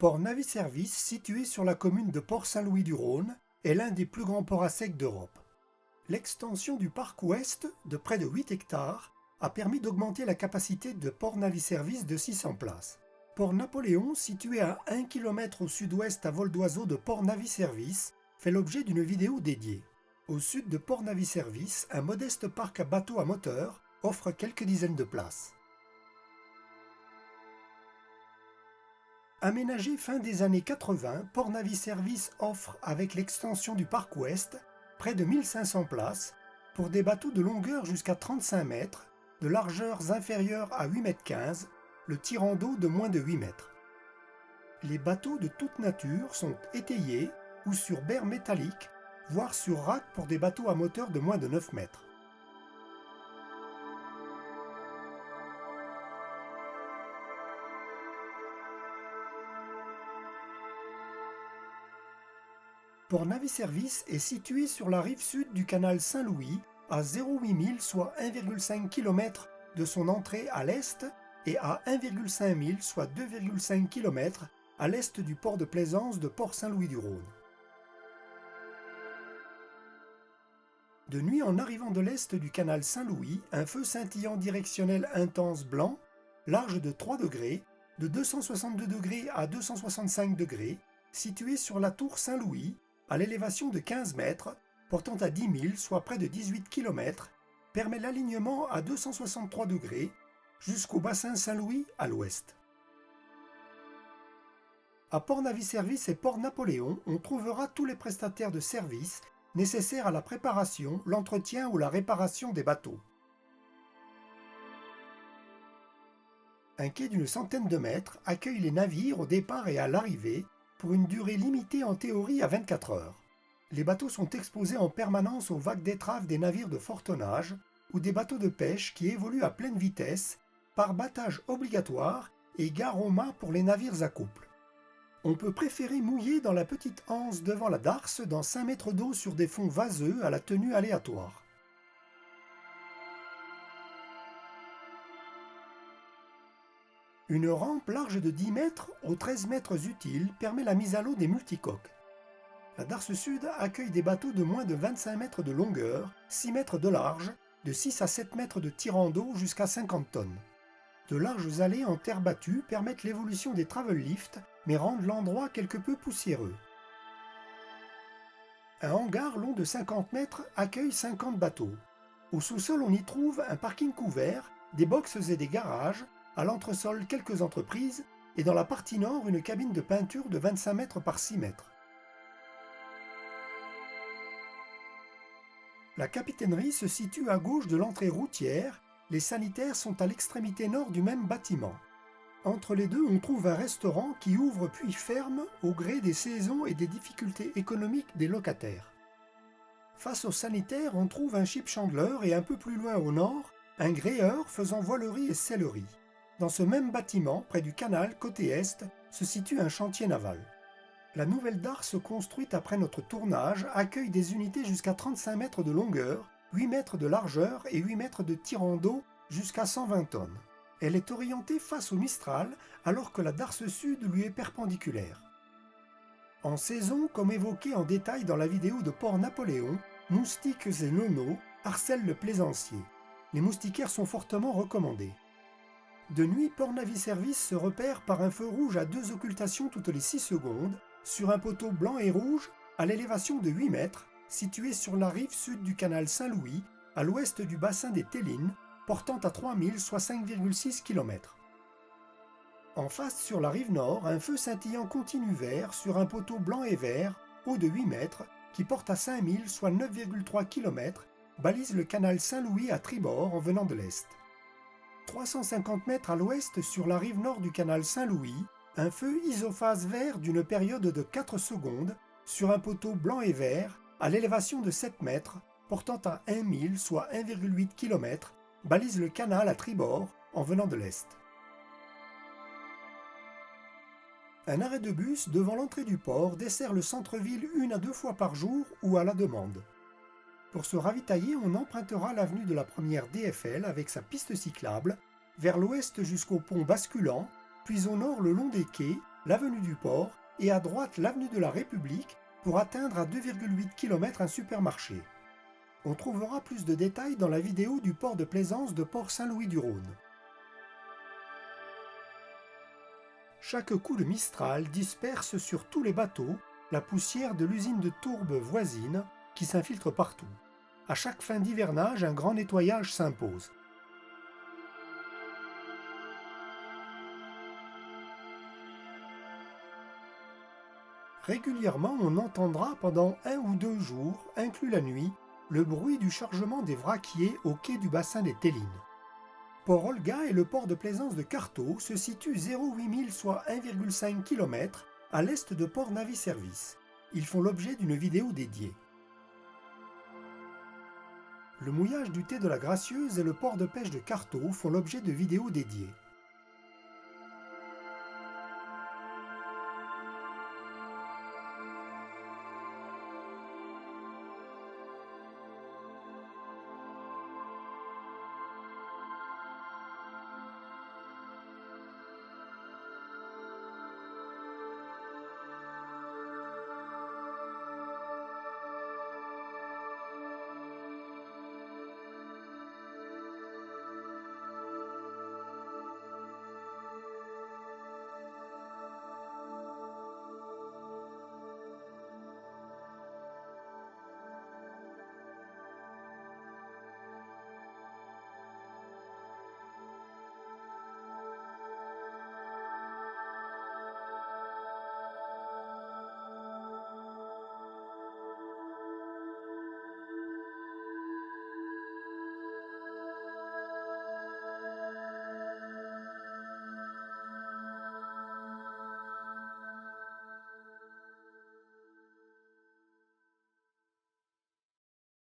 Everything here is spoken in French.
Port Naviservice, situé sur la commune de Port-Saint-Louis-du-Rhône, est l'un des plus grands ports à sec d'Europe. L'extension du parc ouest, de près de 8 hectares, a permis d'augmenter la capacité de Port Naviservice de 600 places. Port Napoléon, situé à 1 km au sud-ouest à vol d'oiseau de Port Naviservice, fait l'objet d'une vidéo dédiée. Au sud de Port Naviservice, un modeste parc à bateaux à moteur offre quelques dizaines de places. Aménagé fin des années 80, Port Naviservice offre, avec l'extension du parc ouest, près de 1500 places pour des bateaux de longueur jusqu'à 35 mètres, de largeurs inférieures à 8,15 m, le tirant d'eau de moins de 8 mètres. Les bateaux de toute nature sont étayés ou sur berre métallique, voire sur rack pour des bateaux à moteur de moins de 9 mètres. Port Naviservice est situé sur la rive sud du canal Saint-Louis, à 0,8 milles, soit 1,5 km de son entrée à l'est, et à 1,5 milles, soit 2,5 km à l'est du port de plaisance de Port-Saint-Louis-du-Rhône. De nuit, en arrivant de l'est du canal Saint-Louis, un feu scintillant directionnel intense blanc, large de 3 degrés, de 262 degrés à 265 degrés, situé sur la tour Saint-Louis, à l'élévation de 15 mètres, portant à 10 milles, soit près de 18 km, permet l'alignement à 263 degrés jusqu'au bassin Saint-Louis à l'ouest. À Port Naviservice et Port Napoléon, on trouvera tous les prestataires de services nécessaires à la préparation, l'entretien ou la réparation des bateaux. Un quai d'une centaine de mètres accueille les navires au départ et à l'arrivée pour une durée limitée en théorie à 24 heures. Les bateaux sont exposés en permanence aux vagues d'étrave des navires de fort tonnage ou des bateaux de pêche qui évoluent à pleine vitesse, par battage obligatoire et gare au mât pour les navires à couple. On peut préférer mouiller dans la petite anse devant la darse dans 5 mètres d'eau sur des fonds vaseux à la tenue aléatoire. Une rampe large de 10 mètres aux 13 mètres utiles permet la mise à l'eau des multicoques. La darse sud accueille des bateaux de moins de 25 mètres de longueur, 6 mètres de large, de 6 à 7 mètres de tirant d'eau jusqu'à 50 tonnes. De larges allées en terre battue permettent l'évolution des travel lifts, mais rendent l'endroit quelque peu poussiéreux. Un hangar long de 50 mètres accueille 50 bateaux. Au sous-sol, on y trouve un parking couvert, des boxes et des garages, à l'entresol quelques entreprises, et dans la partie nord une cabine de peinture de 25 mètres par 6 mètres. La capitainerie se situe à gauche de l'entrée routière, les sanitaires sont à l'extrémité nord du même bâtiment. Entre les deux, on trouve un restaurant qui ouvre puis ferme au gré des saisons et des difficultés économiques des locataires. Face aux sanitaires, on trouve un ship chandler et un peu plus loin au nord, un gréeur faisant voilerie et sellerie. Dans ce même bâtiment, près du canal, côté est, se situe un chantier naval. La nouvelle darse construite après notre tournage accueille des unités jusqu'à 35 mètres de longueur, 8 mètres de largeur et 8 mètres de tirant d'eau jusqu'à 120 tonnes. Elle est orientée face au Mistral alors que la darse sud lui est perpendiculaire. En saison, comme évoqué en détail dans la vidéo de Port Napoléon, moustiques et nonos harcèlent le plaisancier. Les moustiquaires sont fortement recommandés. De nuit, Port Naviservice se repère par un feu rouge à 2 occultations toutes les 6 secondes, sur un poteau blanc et rouge à l'élévation de 8 mètres, situé sur la rive sud du canal Saint-Louis, à l'ouest du bassin des Télines, portant à 3000, soit 5,6 km. En face, sur la rive nord, un feu scintillant continu vert sur un poteau blanc et vert, haut de 8 mètres, qui porte à 5000, soit 9,3 km, balise le canal Saint-Louis à tribord en venant de l'est. 350 mètres à l'ouest, sur la rive nord du canal Saint-Louis, un feu isophase vert d'une période de 4 secondes sur un poteau blanc et vert à l'élévation de 7 mètres, portant à 1000, soit 1,8 km, balise le canal à tribord en venant de l'est. Un arrêt de bus devant l'entrée du port dessert le centre-ville 1 à 2 fois par jour ou à la demande. Pour se ravitailler, on empruntera l'avenue de la première DFL avec sa piste cyclable, vers l'ouest jusqu'au pont basculant, puis au nord le long des quais, l'avenue du Port et à droite l'avenue de la République pour atteindre à 2,8 km un supermarché. On trouvera plus de détails dans la vidéo du port de plaisance de Port-Saint-Louis-du-Rhône. Chaque coup de Mistral disperse sur tous les bateaux la poussière de l'usine de tourbe voisine qui s'infiltre partout. À chaque fin d'hivernage, un grand nettoyage s'impose. Régulièrement, on entendra pendant 1 ou 2 jours, inclus la nuit, le bruit du chargement des vraquiers au quai du bassin des Télines. Port Olga et le port de plaisance de Carteau se situent 0,8 milles, soit 1,5 km, à l'est de Port Navy Service. Ils font l'objet d'une vidéo dédiée. Le mouillage du thé de la Gracieuse et le port de pêche de Carteau font l'objet de vidéos dédiées.